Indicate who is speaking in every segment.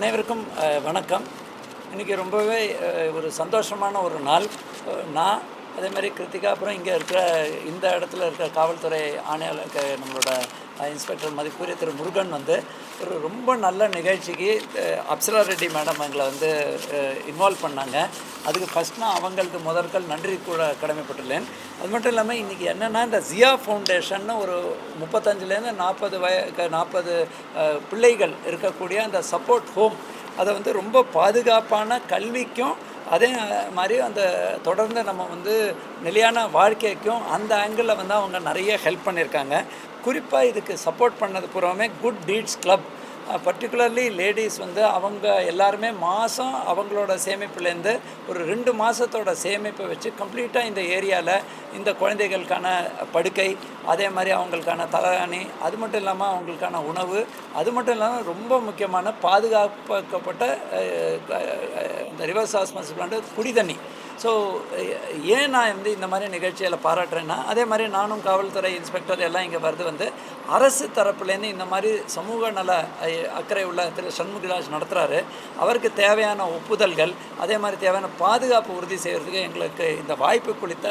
Speaker 1: அனைவருக்கும் வணக்கம். இன்றைக்கி ரொம்பவே ஒரு சந்தோஷமான ஒரு நாள். நான் அதே மாதிரி கிருத்திகா, அப்புறம் இங்கே இருக்கிற இந்த இடத்துல இருக்கிற காவல்துறை ஆணையாளர் நம்மளோட இன்ஸ்பெக்டர் மதிப்புரிய திரு முருகன் ஒரு ரொம்ப நல்ல நிகழ்ச்சிக்கு அப்சரா ரெட்டி மேடம் எங்களை இன்வால்வ் பண்ணாங்க. அதுக்கு ஃபஸ்ட் நான் அவங்களுக்கு முதற்கள் நன்றி கூட கடமைப்பட்டுள்ளேன். அது மட்டும் இல்லாமல் இன்றைக்கி என்னென்னா, இந்த ஜியா ஃபவுண்டேஷன் ஒரு 35லேருந்து 40 பிள்ளைகள் இருக்கக்கூடிய அந்த சப்போர்ட் ஹோம், அதை ரொம்ப பாதுகாப்பான கல்விக்கும் அதே மாதிரி அந்த தொடர்ந்து நம்ம நிலையான வாழ்க்கைக்கும் அந்த ஆங்கிளில் அவங்க நிறைய ஹெல்ப் பண்ணியிருக்காங்க. குறிப்பாக இதுக்கு சப்போர்ட் பண்ணது பூராமே good deeds club, particularly ladies அவங்க எல்லாருமே மாதம் அவங்களோட சேமிப்புலேருந்து ஒரு 2 மாதத்தோட சேமிப்பை வச்சு கம்ப்ளீட்டாக இந்த ஏரியாவில் இந்த குழந்தைகளுக்கான படுக்கை, அதே மாதிரி அவங்களுக்கான தலைகாணி, அது மட்டும் இல்லாமல் அவங்களுக்கான உணவு, அது மட்டும் இல்லாமல் ரொம்ப முக்கியமான பாதுகாக்கப்பட்ட இந்த ரிவர்ஸ் ஆஸ்மாசிஸ் பிளான்ட் குடி தண்ணி. ஸோ ஏன் நான் இந்த மாதிரி நிகழ்ச்சியில் பாராட்டுறேன்னா, அதே மாதிரி நானும் காவல்துறை இன்ஸ்பெக்டர் எல்லாம் இங்கே அரசு தரப்புலேருந்து இந்த மாதிரி சமூக நல அக்கறை உள்ள திரு சண்முகராஜ் நடத்துகிறாரு. அவருக்கு தேவையான ஒப்புதல்கள், அதே மாதிரி தேவையான பாதுகாப்பு உறுதி செய்கிறதுக்கு எங்களுக்கு இந்த வாய்ப்பு கொடுத்த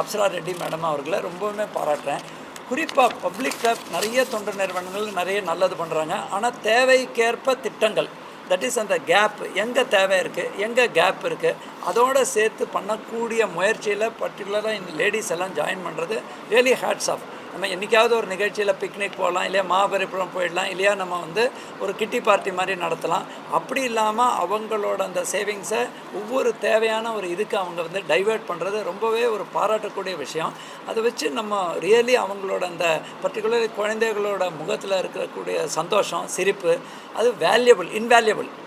Speaker 1: அப்சரா ரெட்டி மேடம் அவர்களை ரொம்பவுமே பாராட்டுறேன். குறிப்பாக பப்ளிக்கில் நிறைய தொண்டு நிறுவனங்கள் நிறைய நல்லது பண்ணுறாங்க. ஆனால் தேவைக்கேற்ப திட்டங்கள், தட் இஸ் அந்த கேப், எங்கே தேவை இருக்குது, எங்கே கேப் இருக்குது, அதோடு சேர்த்து பண்ணக்கூடிய முயற்சியில் பர்டிகுலராக இந்த லேடிஸ் எல்லாம் ஜாயின் பண்ணுறது ரியலி ஹேட்ஸ் ஆஃப். நம்ம என்றைக்காவது ஒரு நிகழ்ச்சியில் பிக்னிக் போகலாம், இல்லையா மகாபலிபுரம் போயிடலாம், இல்லையா நம்ம ஒரு கிட்டி பார்ட்டி மாதிரி நடத்தலாம். அப்படி இல்லாமல் அவங்களோட அந்த சேவிங்ஸை ஒவ்வொரு தேவையான ஒரு இதுக்கு அவங்க டைவெர்ட் பண்ணுறது ரொம்பவே ஒரு பாராட்டக்கூடிய விஷயம். அதை வச்சு நம்ம ரியலி அவங்களோட அந்த பர்டிகுலர் குழந்தைகளோட முகத்தில் இருக்கக்கூடிய சந்தோஷம், சிரிப்பு, அது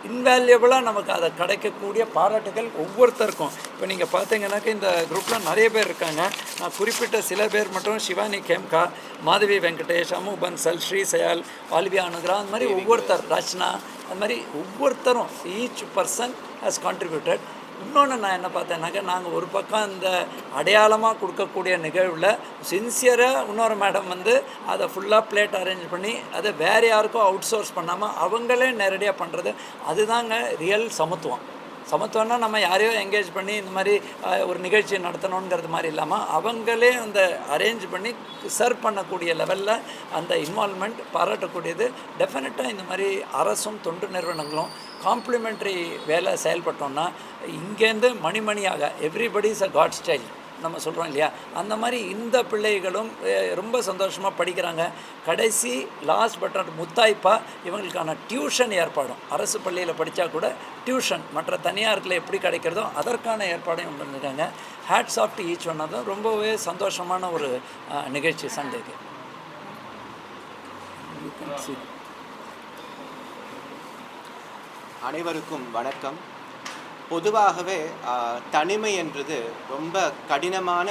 Speaker 1: இன்வேல்யூபிளாக நமக்கு அதை கிடைக்கக்கூடிய பாராட்டுகள் ஒவ்வொருத்தருக்கும். இப்போ நீங்கள் பார்த்தீங்கன்னாக்கா இந்த குரூப்பில் நிறைய பேர் இருக்காங்க. நான் குறிப்பிட்ட சில பேர் மட்டும், சிவானி கேம்கா, மாதவி வெங்கடேஷ், அமு பன்சல், ஸ்ரீ சயால், ஆல்வியா அனுகிரா, அந்த மாதிரி ஒவ்வொருத்தர், ரச்சனா, அது மாதிரி ஒவ்வொருத்தரும் ஈச் பர்சன் ஹேஸ் கான்ட்ரிபியூட்டட். இன்னொன்று நான் என்ன பார்த்தேன்னாக்கா, நாங்கள் ஒரு பக்கம் இந்த அடையாளமாக கொடுக்கக்கூடிய நிகழ்வில் சின்சியராக இன்னொரு மேடம் அதை ஃபுல்லாக பிளேட் அரேஞ்ச் பண்ணி அதை வேறு யாருக்கும் அவுட் சோர்ஸ் பண்ணாமல் அவங்களே நேரடியாக பண்ணுறது, அதுதாங்க ரியல் சமத்துவம்னா நம்ம யாரையோ என்கேஜ் பண்ணி இந்த மாதிரி ஒரு நிகழ்ச்சியை நடத்தணுங்கிறது மாதிரி இல்லாமல் அவங்களே அந்த அரேஞ்ச் பண்ணி சர்வ் பண்ணக்கூடிய லெவலில் அந்த இன்வால்மெண்ட் பாராட்டக்கூடியது. டெஃபினட்டாக இந்த மாதிரி அரசும் தொண்டு நிறுவனங்களும் காம்ப்ளிமெண்ட்ரி வேலை செயல்பட்டோன்னா இங்கேருந்து மணிமணியாக everybody is a god style நம்ம சொல்கிறோம் இல்லையா, அந்த மாதிரி இந்த பிள்ளைகளும் ரொம்ப சந்தோஷமாக படிக்கிறாங்க. கடைசி லாஸ்ட் பட் நாட் முத்தாய்ப்பாக இவங்களுக்கான டியூஷன் ஏற்பாடும், அரசு பள்ளியில் படித்தா கூட டியூஷன் மற்ற தனியார்களில் எப்படி கிடைக்கிறதோ அதற்கான ஏற்பாடையும் பண்ணியிருக்காங்க. Hats off to each one. தான் ரொம்பவே சந்தோஷமான ஒரு நிகழ்ச்சி சண்டேக்கு.
Speaker 2: அனைவருக்கும் வணக்கம். பொதுவாகவே தனிமை என்றது ரொம்ப கடினமான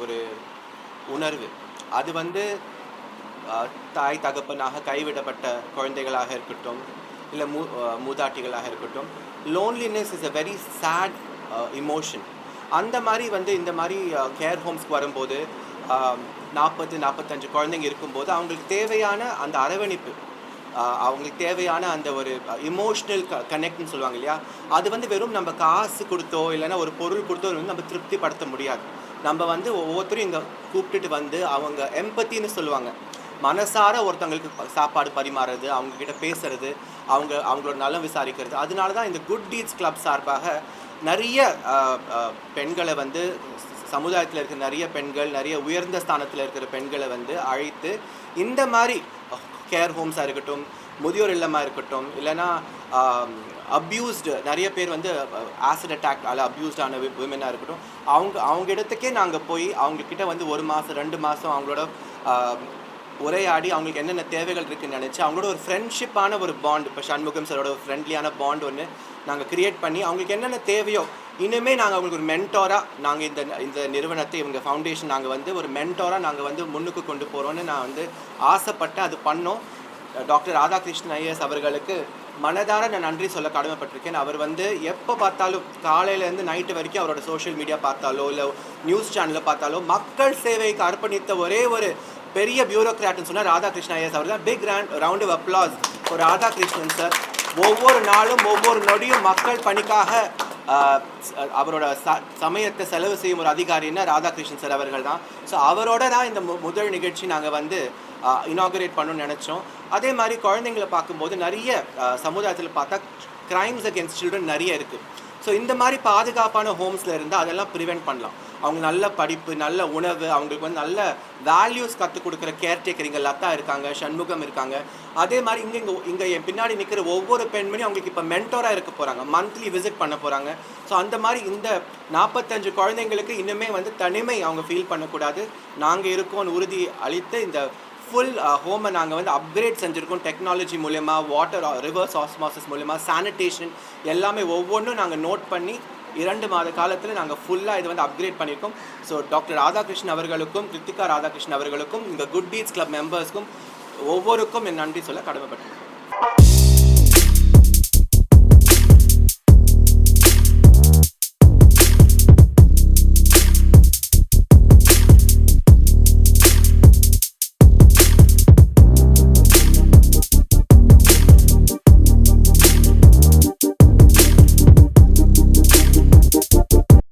Speaker 2: ஒரு உணர்வு. அது தாய் தகப்பனாக கைவிடப்பட்ட குழந்தைகளாக இருக்கட்டும், இல்லை மூதாட்டிகளாக இருக்கட்டும், loneliness is a very sad emotion. அந்த மாதிரி இந்த மாதிரி கேர் ஹோம்ஸ்க்கு வரும்போது 40-45 குழந்தைங்க இருக்கும்போது அவங்களுக்கு தேவையான அந்த அரவணைப்பு, அவங்களுக்கு தேவையான அந்த ஒரு இமோஷ்னல் கனெக்ட்னு சொல்லுவாங்க இல்லையா, அது வெறும் நம்ம காசு கொடுத்தோ இல்லைன்னா ஒரு பொருள் கொடுத்தோ நம்ம திருப்திப்படுத்த முடியாது. நம்ம ஒவ்வொருத்தரும் இங்கே கூப்பிட்டுட்டு அவங்க எம்பத்தின்னு சொல்லுவாங்க, மனசார ஒருத்தவங்களுக்கு சாப்பாடு பரிமாறுறது, அவங்கக்கிட்ட பேசுறது, அவங்களோட நலம் விசாரிக்கிறது. அதனால தான் இந்த குட் டீட்ஸ் கிளப் சார்பாக நிறைய பெண்களை சமுதாயத்தில் இருக்கிற நிறைய பெண்கள், நிறைய உயர்ந்த ஸ்தானத்தில் இருக்கிற பெண்களை அழைத்து இந்த மாதிரி கேர் ஹோம்ஸாக இருக்கட்டும், முதியோர் இல்லமாக இருக்கட்டும், இல்லைன்னா அப்யூஸ்டு நிறைய பேர் ஆசிட் அட்டாக் அதில் அப்யூஸ்டான விமனாக இருக்கட்டும், அவங்க இடத்துக்கே நாங்கள் போய் அவங்கக்கிட்ட 1 மாதம் 2 மாதம் அவங்களோட உரையாடி அவங்களுக்கு என்னென்ன தேவைகள் இருக்குதுன்னு நினச்சி அவங்களோட ஒரு ஃப்ரெண்ட்ஷிப்பான ஒரு பாண்ட், இப்போ சண்முகம் சாரோட ஒரு ஃப்ரெண்ட்லியான பாண்ட் ஒன்று நாங்கள் க்ரியேட் பண்ணி அவங்களுக்கு என்னென்ன தேவையோ இனிமேல் நாங்கள் அவங்களுக்கு ஒரு மென்டோராக நாங்கள் இந்த நிறுவனத்தை, இவங்க ஃபவுண்டேஷன் நாங்கள் ஒரு மென்டோராக நாங்கள் முன்னுக்கு கொண்டு போகிறோன்னு நான் ஆசைப்பட்டேன். அது பண்ணோம். டாக்டர் ராதாகிருஷ்ணன் ஐஏஎஸ் அவர்களுக்கு மனதார நான் நன்றி சொல்ல கடமைப்பட்டிருக்கேன். அவர் எப்போ பார்த்தாலும் காலையிலேருந்து நைட்டு வரைக்கும் அவரோட சோஷியல் மீடியா பார்த்தாலோ இல்லை நியூஸ் சேனலில் பார்த்தாலோ மக்கள் சேவைக்கு அர்ப்பணித்த ஒரே ஒரு பெரிய பியூரோக்ராட்னு சொன்னால் ராதாகிருஷ்ணன் ஐஏஎஸ் அவர் தான். Big round of applause for Radhakrishnan sir. ஒவ்வொரு நாளும் ஒவ்வொரு நொடியும் மக்கள் பணிக்காக அவரோட சமயத்தை செலவு செய்யும் ஒரு அதிகாரின்னா ராதாகிருஷ்ணன் சார் அவர்கள் தான். ஸோ அவரோட தான் இந்த முதல் நிகழ்ச்சி நாங்கள் வந்து இனாகுரேட் பண்ணணும்னு நினச்சோம். அதே மாதிரி குழந்தைங்களை பார்க்கும்போது நிறைய சமுதாயத்தில் பார்த்தா கிரைம்ஸ் அகேன்ஸ்ட் சில்ட்ரன் நிறைய இருக்குது. ஸோ இந்த மாதிரி பாதுகாப்பான ஹோம்ஸில் இருந்தால் அதெல்லாம் ப்ரிவெண்ட் பண்ணலாம். அவங்க நல்ல படிப்பு, நல்ல உணவு, அவங்களுக்கு வந்து நல்ல வேல்யூஸ் கற்றுக் கொடுக்குற கேர்டேக்கர் இங்கே லதா இருக்காங்க, சண்முகம் இருக்காங்க. அதே மாதிரி இங்கே என் பின்னாடி நிற்கிற ஒவ்வொரு பெண்மணியும் அவங்களுக்கு இப்போ மென்டோராக இருக்க போகிறாங்க, மந்த்லி விசிட் பண்ண போகிறாங்க. ஸோ அந்த மாதிரி இந்த 45 குழந்தைங்களுக்கு இன்னுமே வந்து தனிமை அவங்க ஃபீல் பண்ணக்கூடாது. நாங்கள் இருக்கோம்னு உறுதி அளித்து இந்த ஃபுல் ஹோமை நாங்கள் வந்து அப்கிரேட் செஞ்சுருக்கோம். டெக்னாலஜி மூலயமா, வாட்டர் ரிவர்ஸ் ஆஸ்மாசிஸ் மூலயமா, சானிடேஷன் எல்லாமே ஒவ்வொன்றும் நாங்கள் நோட் பண்ணி 2 மாத காலத்தில் நாங்கள் ஃபுல்லாக இது வந்து அப்கிரேட் பண்ணியிருக்கோம். ஸோ டாக்டர் ராதாகிருஷ்ணன் அவர்களுக்கும் கிருத்திகா ராதாகிருஷ்ணன் அவர்களுக்கும் இந்த குட் டீட்ஸ் கிளப் மெம்பர்ஸ்க்கும் ஒவ்வொருக்கும் என் நன்றி சொல்ல கடமைப்பட்டிருக்கோம்.